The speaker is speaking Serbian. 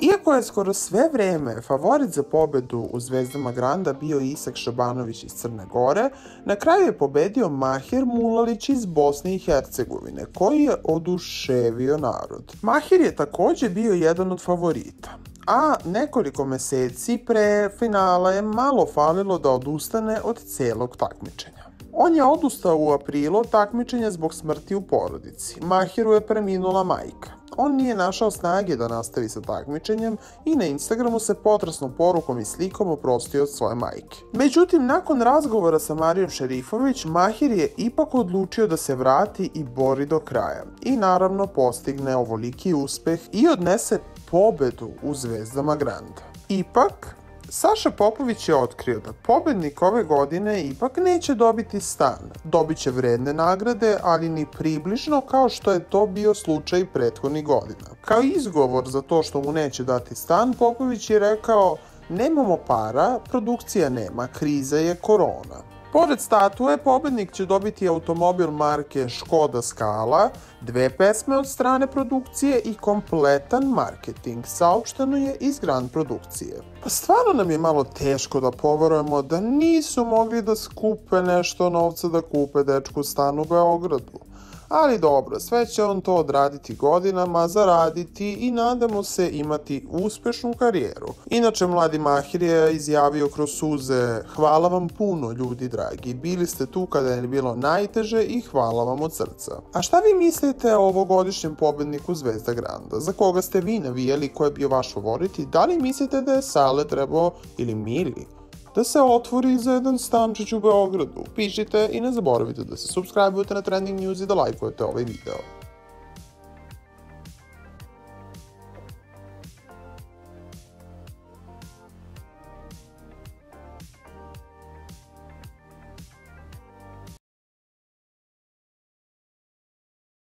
Iako je skoro sve vreme favorit za pobedu u Zvezdama Granda bio Isak Šabanović iz Crne Gore, na kraju je pobedio Mahir Mulalić iz Bosne i Hercegovine, koji je oduševio narod. Mahir je također bio jedan od favorita, a nekoliko meseci pre finala je malo falilo da odustane od celog takmičenja. On je odustao u aprilu od takmičenja zbog smrti u porodici. Mahiru je preminula majka. On nije našao snage da nastavi sa takmičenjem i na Instagramu se potrasnom porukom i slikom oprostio od svoje majke. Međutim, nakon razgovora sa Marijom Šerifović, Mahir je ipak odlučio da se vrati i bori do kraja. I naravno postigne ovoliki uspeh i odnese pobedu u Zvezdama Granda. Ipak, Saša Popović je otkrio da pobednik ove godine ipak neće dobiti stan. Dobit će vredne nagrade, ali ni približno kao što je to bio slučaj prethodnih godina. Kao izgovor za to što mu neće dati stan, Popović je rekao: "Nemamo para, produkcija nema, kriza je korona." Pored statue, pobednik će dobiti automobil marke Škoda Scala, 2 pesme od strane produkcije i kompletan marketing, saopšteno je iz Grand produkcije. Pa stvarno nam je malo teško da poverujemo da nisu mogli da skupe nešto novca da kupe dečku stan u Beogradu. Ali dobro, sve će on to odraditi godinama, zaraditi i nadamo se imati uspešnu karijeru. Inače, mladi Mahir je izjavio kroz suze: "Hvala vam puno, ljudi dragi, bili ste tu kada je bilo najteže i hvala vam od srca." A šta vi mislite o ovogodišnjem pobedniku Zvezda Granda? Za koga ste vi navijali, ko je bio vaš favorit i da li mislite da je Sale trebao ili Mili da se otvori za jedan stančić u Beogradu? Pišite i ne zaboravite da se subscribe-ujete na Trending News i da lajkujete ovaj video.